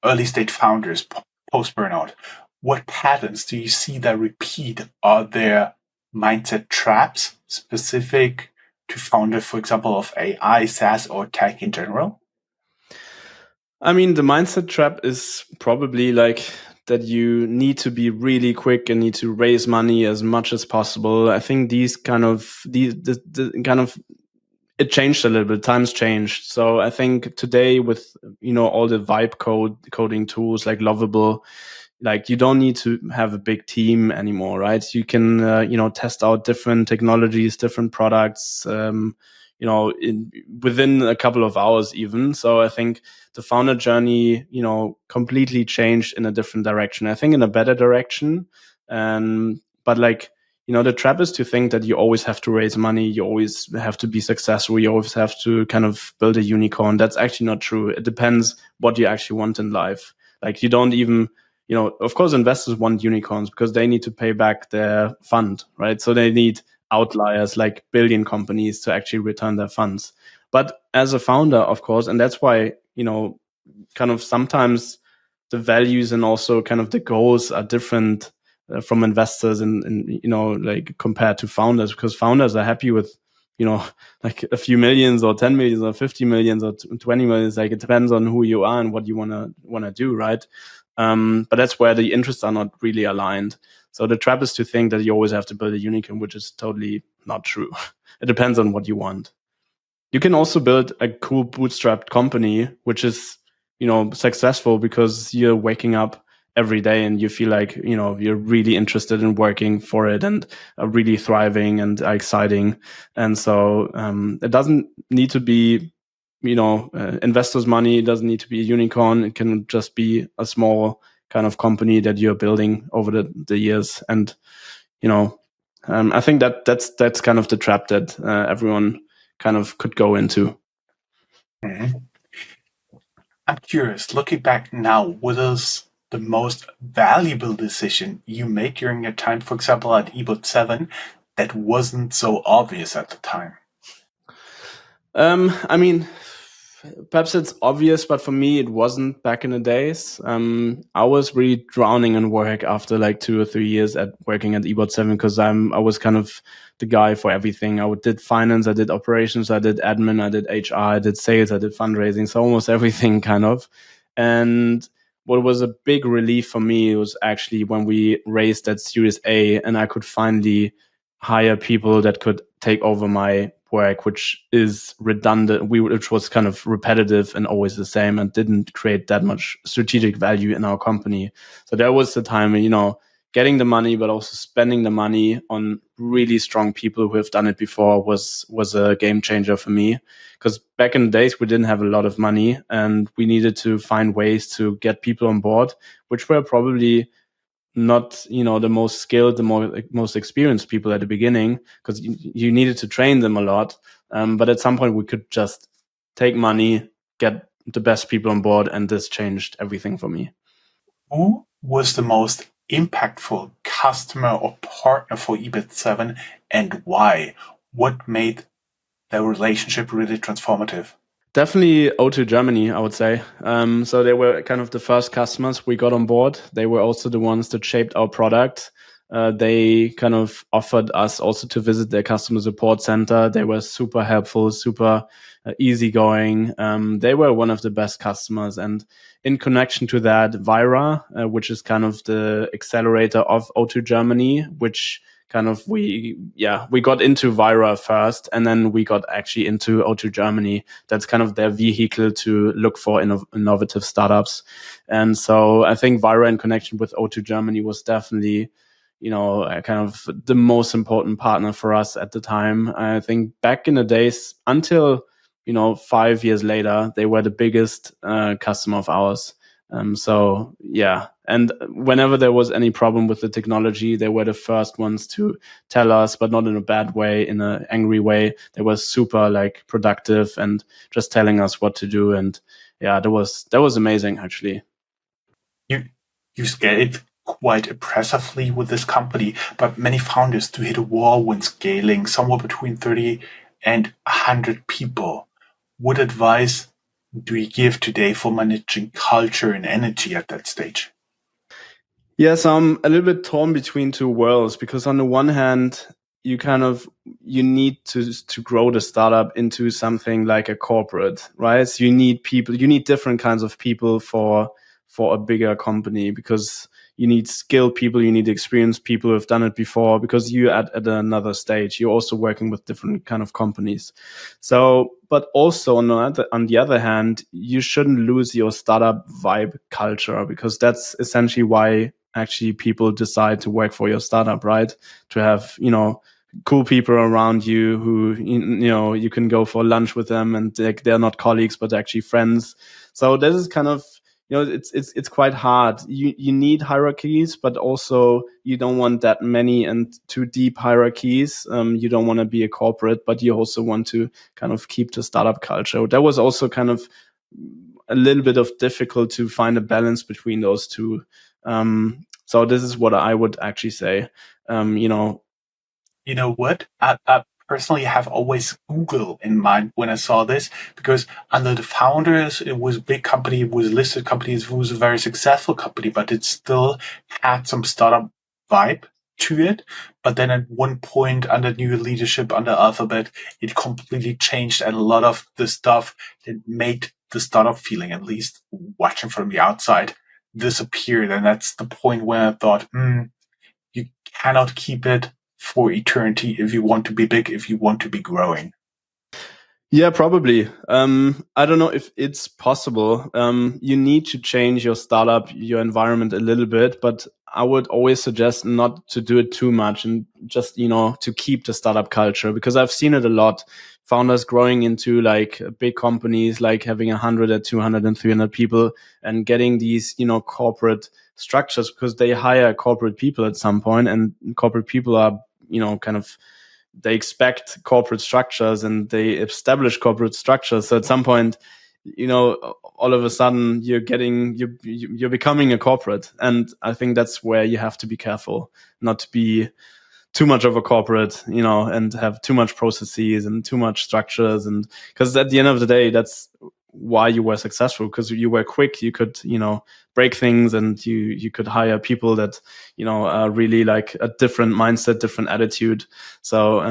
early stage founders post burnout. What patterns do you see that repeat? Are there mindset traps specific to founders, for example, of AI, SaaS, or tech in general? I mean, the mindset trap is probably like that you need to be really quick and need to raise money as much as possible. I think the kind of it changed a little bit. Times changed. So I think today with, all the vibe coding tools like Lovable, like you don't need to have a big team anymore, right? You can, test out different technologies, different products, within a couple of hours even. So I think the founder journey, completely changed in a different direction. I think in a better direction. But like, the trap is to think that you always have to raise money. You always have to be successful. You always have to kind of build a unicorn. That's actually not true. It depends what you actually want in life. Like you don't even, of course, investors want unicorns because they need to pay back their fund, right? So they need outliers like billion companies to actually return their funds. But as a founder, of course, and that's why, kind of sometimes the values and also kind of the goals are different from investors and like compared to founders, because founders are happy with, like a few millions or 10 millions or 50 millions or 20 millions. Like it depends on who you are and what you want to do, right? But that's where the interests are not really aligned. So the trap is to think that you always have to build a unicorn, which is totally not true. It depends on what you want. You can also build a cool bootstrapped company, which is, successful because you're waking up every day and you feel like, you're really interested in working for it and are really thriving and are exciting. And so it doesn't need to be, investors' money. It doesn't need to be a unicorn. It can just be a small kind of company that you're building over the years. And, I think that's kind of the trap that everyone kind of could go into. Mm-hmm. I'm curious, looking back now, what is the most valuable decision you made during your time, for example, at e-bot7, that wasn't so obvious at the time? I mean, perhaps it's obvious, but for me, it wasn't back in the days. I was really drowning in work after like 2 or 3 years at working at e-bot7 because I was kind of the guy for everything. I did finance, I did operations, I did admin, I did HR, I did sales, I did fundraising, so almost everything kind of. And what was a big relief for me was actually when we raised that Series A and I could finally hire people that could take over my work, which is redundant, which was kind of repetitive and always the same and didn't create that much strategic value in our company. So there was the time, getting the money, but also spending the money on really strong people who have done it before was a game changer for me. Because back in the days, we didn't have a lot of money and we needed to find ways to get people on board, which were probably not the most skilled, the most experienced people at the beginning, because you needed to train them a lot. But at some point we could just take money, get the best people on board, and this changed everything for me. Who was the most impactful customer or partner for e-bot7 and why? What made their relationship really transformative? Definitely O2 Germany, I would say. So they were kind of the first customers we got on board. They were also the ones that shaped our product. They kind of offered us also to visit their customer support center. They were super helpful, super easygoing. They were one of the best customers. And in connection to that, Vira, which is kind of the accelerator of O2 Germany, which kind of we got into Vira first, and then we got actually into O2 Germany. That's kind of their vehicle to look for innovative startups. And so I think Vira in connection with O2 Germany was definitely, kind of the most important partner for us at the time. I think back in the days until, 5 years later, they were the biggest customer of ours. So yeah, and whenever there was any problem with the technology, they were the first ones to tell us, but not in a bad way, in an angry way. They were super productive and just telling us what to do. And yeah, that was amazing actually. You scaled quite impressively with this company, but many founders do hit a wall when scaling somewhere between 30 and 100 people. What advice do you give today for managing culture and energy at that stage? Yes, I'm a little bit torn between two worlds because on the one hand, you need to grow the startup into something like a corporate, right? So you need people, you need different kinds of people for a bigger company because you need skilled people, you need experienced people who have done it before because you at another stage, you're also working with different kind of companies. So, but also on the other hand, you shouldn't lose your startup vibe culture because that's essentially why actually people decide to work for your startup, right? To have, cool people around you who, you can go for lunch with them and they're not colleagues, but actually friends. So this is kind of, it's quite hard. You need hierarchies, but also you don't want that many and too deep hierarchies. You don't want to be a corporate, but you also want to kind of keep the startup culture. That was also kind of a little bit of difficult to find a balance between those two. So this is what I would actually say. You know what? I personally have always Google in mind when I saw this because under the founders, it was a big company, it was a listed company, it was a very successful company, but it still had some startup vibe to it. But then at one point under new leadership, under Alphabet, it completely changed and a lot of the stuff that made the startup feeling, at least watching from the outside, disappeared. And that's the point where I thought, you cannot keep it for eternity if you want to be big, if you want to be growing. Yeah, probably. I don't know if it's possible. You need to change your startup, your environment a little bit, but I would always suggest not to do it too much and just, to keep the startup culture because I've seen it a lot. Founders growing into like big companies, like having 100 or 200 and 300 people and getting these, corporate structures because they hire corporate people at some point and corporate people are, kind of they expect corporate structures and they establish corporate structures. So at some point, all of a sudden you're becoming a corporate. And I think that's where you have to be careful not to be too much of a corporate, and have too much processes and too much structures. And because at the end of the day, that's why you were successful, because you were quick, you could, break things and you could hire people that, are really like a different mindset, different attitude. So,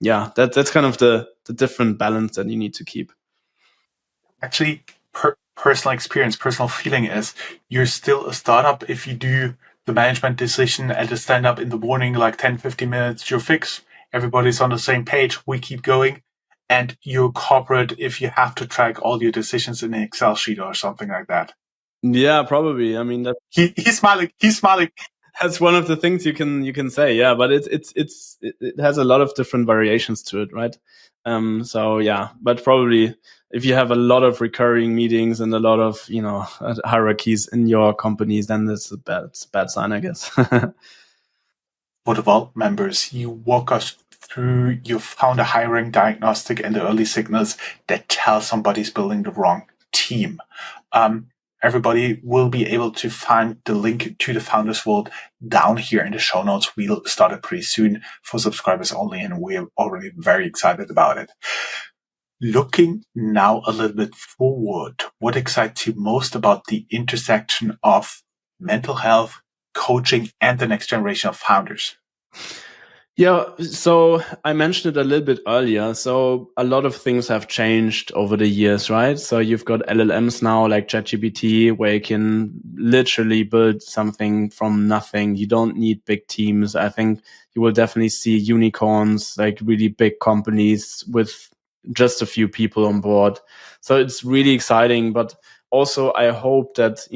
that's kind of the different balance that you need to keep. Actually, personal experience, personal feeling is you're still a startup if you do the management decision at a stand up in the morning, like 10, 15 minutes, you're fixed. Everybody's on the same page. We keep going. And you're corporate if you have to track all your decisions in an Excel sheet or something like that. Yeah, probably. I mean, he's smiling. He's smiling. That's one of the things you can say. Yeah, but it has a lot of different variations to it, right? So yeah, but probably if you have a lot of recurring meetings and a lot of, hierarchies in your companies, then it's a bad sign, I guess. For the Vault members, you walk us through your founder hiring diagnostic and the early signals that tell somebody's building the wrong team. everybody will be able to find the link to the Founders Vault down here in the show notes. We'll start it pretty soon for subscribers only, and we're already very excited about it. Looking now a little bit forward, what excites you most about the intersection of mental health, coaching, and the next generation of founders? Yeah, so I mentioned it a little bit earlier. So a lot of things have changed over the years, right? So you've got LLMs now like ChatGPT, where you can literally build something from nothing. You don't need big teams. I think you will definitely see unicorns, like really big companies with just a few people on board. So it's really exciting. But also I hope that,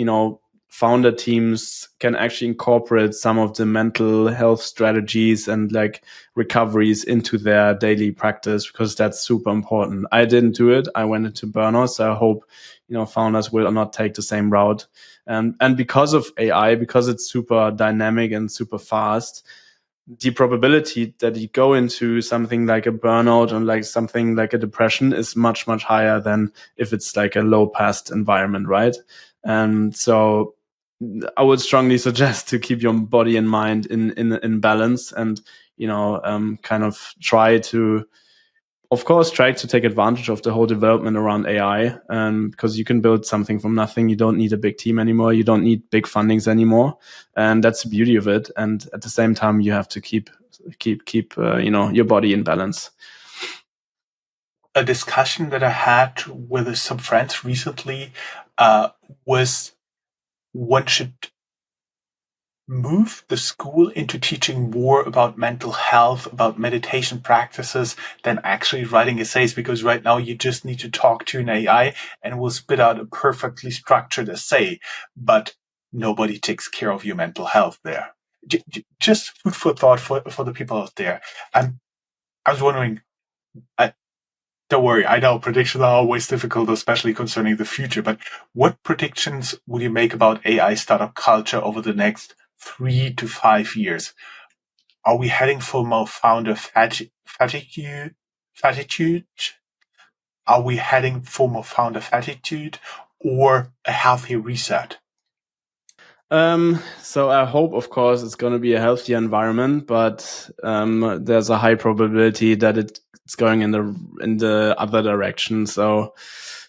founder teams can actually incorporate some of the mental health strategies and like recoveries into their daily practice, because that's super important. I didn't do it. I went into burnout. So I hope, founders will not take the same route. And because of AI, because it's super dynamic and super fast, the probability that you go into something like a burnout and like something like a depression is much, much higher than if it's like a low past environment, right? And so I would strongly suggest to keep your body and mind in balance, and kind of try to, of course, try to take advantage of the whole development around AI, because you can build something from nothing. You don't need a big team anymore. You don't need big fundings anymore, and that's the beauty of it. And at the same time, you have to keep your body in balance. A discussion that I had with some friends recently was one should move the school into teaching more about mental health, about meditation practices, than actually writing essays. Because right now you just need to talk to an AI and it will spit out a perfectly structured essay, but nobody takes care of your mental health there. Just food for thought for the people out there. I was wondering, don't worry, I know predictions are always difficult, especially concerning the future, but what predictions would you make about AI startup culture over the next 3 to 5 years? Are we heading for more founder fatigue? Are we heading for more founder fatigue or a healthy reset? So I hope, of course, it's going to be a healthier environment, but there's a high probability that it's going in the other direction. So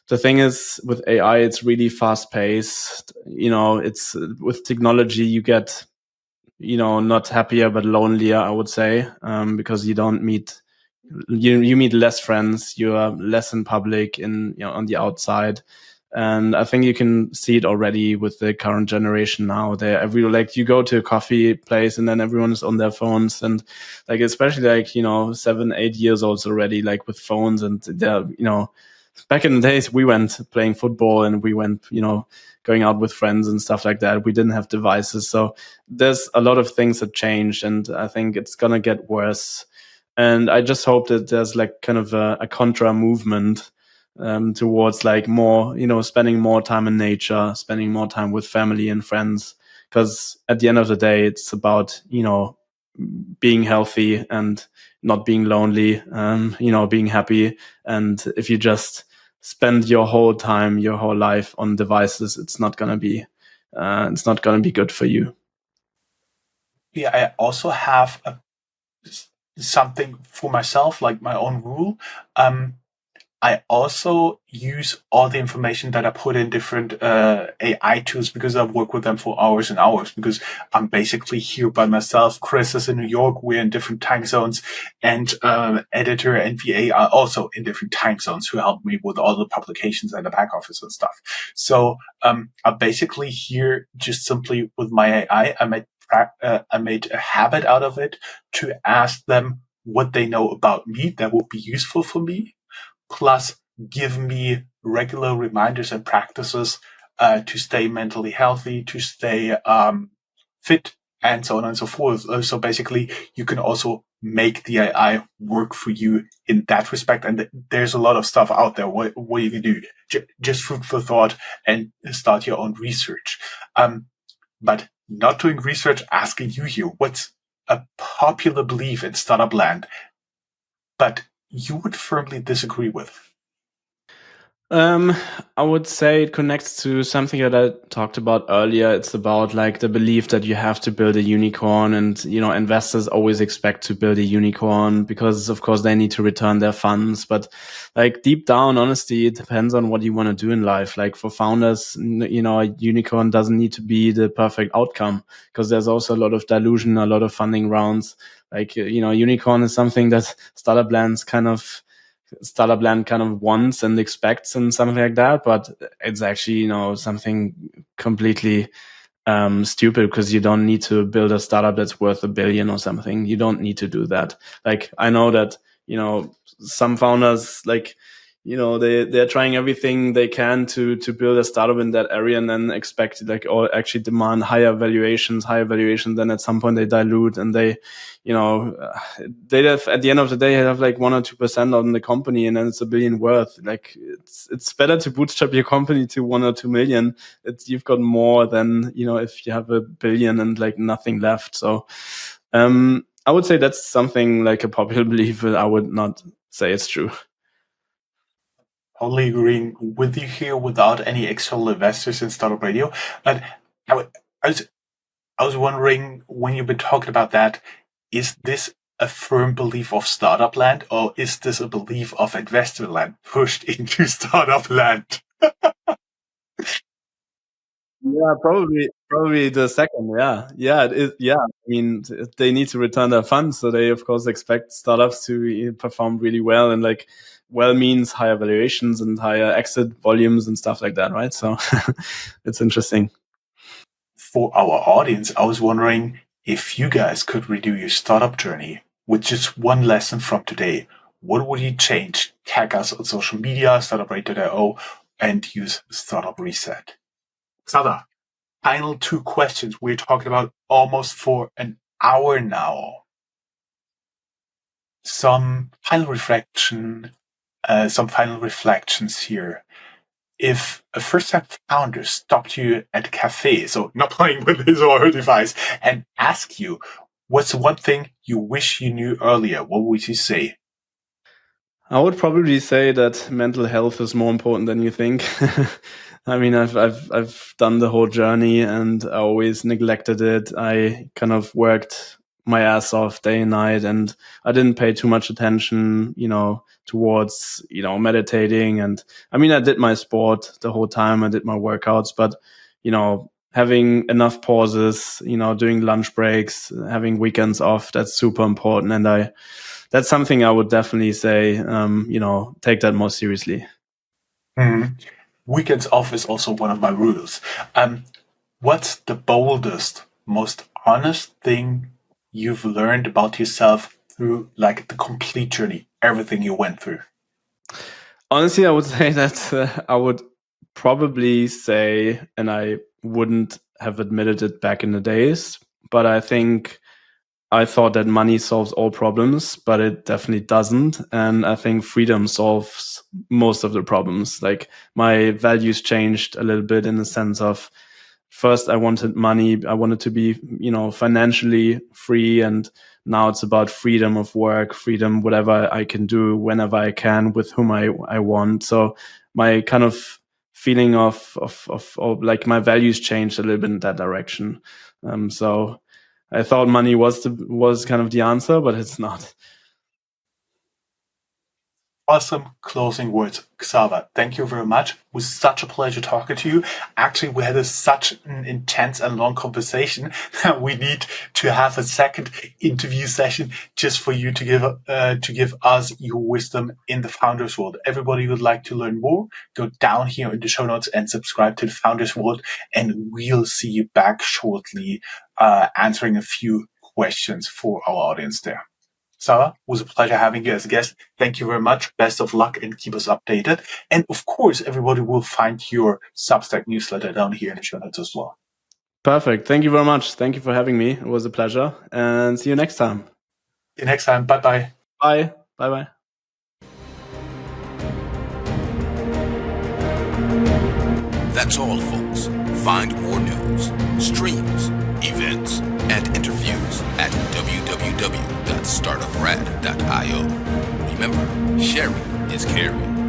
the thing is, with AI, it's really fast paced. It's with technology, you get, not happier, but lonelier, I would say, because you don't meet, you meet less friends. You are less in public on the outside. And I think you can see it already with the current generation now. You go to a coffee place and then everyone is on their phones, and like, especially like, 7, 8 years olds already, like with phones, and they're, back in the days we went playing football and we went, going out with friends and stuff like that. We didn't have devices. So there's a lot of things that changed, and I think it's going to get worse. And I just hope that there's like kind of a contra movement towards like more, spending more time in nature, spending more time with family and friends. Because at the end of the day, it's about, being healthy and not being lonely, being happy. And if you just spend your whole time, your whole life on devices, it's not going to be good for you. Yeah, I also have something for myself, like my own rule. I also use all the information that I put in different AI tools, because I've worked with them for hours and hours, because I'm basically here by myself. Chris is in New York. We're in different time zones, and editor and VA are also in different time zones, who help me with all the publications and the back office and stuff. So I'm basically here just simply with my AI. I made a habit out of it to ask them what they know about me that would be useful for me, plus give me regular reminders and practices to stay mentally healthy, to stay fit, and so on and so forth. So basically, you can also make the AI work for you in that respect. And there's a lot of stuff out there what you can do. Just food for thought and start your own research. But not doing research, asking you here, what's a popular belief in startup land, but you would firmly disagree with? I would say it connects to something that I talked about earlier. It's about like the belief that you have to build a unicorn, and investors always expect to build a unicorn because of course they need to return their funds. But like deep down, honestly, it depends on what you want to do in life. Like for founders, a unicorn doesn't need to be the perfect outcome because there's also a lot of dilution, a lot of funding rounds. Like, unicorn is something that Startup Land kind of wants and expects and something like that, but it's actually, something completely stupid because you don't need to build a startup that's worth $1 billion or something. You don't need to do that. Like, I know that, some founders, like, they're trying everything they can to build a startup in that area and then expect or actually demand higher valuations, then at some point they dilute and they have, at the end of the day, have like 1 or 2% on the company and then it's $1 billion worth. Like it's better to bootstrap your company to 1 or 2 million. You've got more than, if you have $1 billion and like nothing left. So, I would say that's something like a popular belief, but I would not say it's true. Totally agreeing with you here without any external investors in Startup Radio. But I was wondering, when you've been talking about that, is this a firm belief of Startup Land, or is this a belief of Investor Land pushed into Startup Land? Yeah, probably the second. Yeah, it is. Yeah, I mean, they need to return their funds, so they of course expect startups to perform really well, and like well means higher valuations and higher exit volumes and stuff like that, right? So it's interesting. For our audience, I was wondering if you guys could redo your startup journey with just one lesson from today. What would you change? Tag us on social media, Startuprad.io, and use Startup Reset. Xaver, final 2 questions. We're talking about almost for an hour now. Some final reflections here. If a first-time founder stopped you at a cafe, so not playing with his or her device, and asked you, what's one thing you wish you knew earlier, what would you say? I would probably say that mental health is more important than you think. I mean, I've done the whole journey and I always neglected it. I kind of worked my ass off day and night, and I didn't pay too much attention, towards, meditating. And I mean, I did my sport the whole time. I did my workouts, but, having enough pauses, doing lunch breaks, having weekends off, that's super important. And that's something I would definitely say, take that more seriously. Mm-hmm. Weekends off is also one of my rules. What's the boldest, most honest thing you've learned about yourself through like the complete journey, everything you went through? Honestly, I would say that I would probably say, and I wouldn't have admitted it back in the days, but I think I thought that money solves all problems, but it definitely doesn't. And I think freedom solves most of the problems. Like my values changed a little bit in the sense of, first I wanted money. I wanted to be, financially free. And now it's about freedom of work, freedom, whatever I can do whenever I can with whom I want. So my kind of feeling of like my values changed a little bit in that direction. So I thought money was kind of the answer, but it's not. Awesome closing words, Xaver. Thank you very much. It was such a pleasure talking to you. Actually, we had such an intense and long conversation that we need to have a second interview session just for you to give us your wisdom in the founders world. Everybody who would like to learn more, go down here in the show notes and subscribe to the founders world, and we'll see you back shortly, answering a few questions for our audience there. Sarah, it was a pleasure having you as a guest. Thank you very much. Best of luck and keep us updated. And of course, everybody will find your Substack newsletter down here in the show notes as well. Perfect. Thank you very much. Thank you for having me. It was a pleasure. And see you next time. See you next time. Bye-bye. Bye. Bye-bye. That's all, folks. Find more news, streams, events, and interviews at www.startuprad.io. Remember, sharing is caring.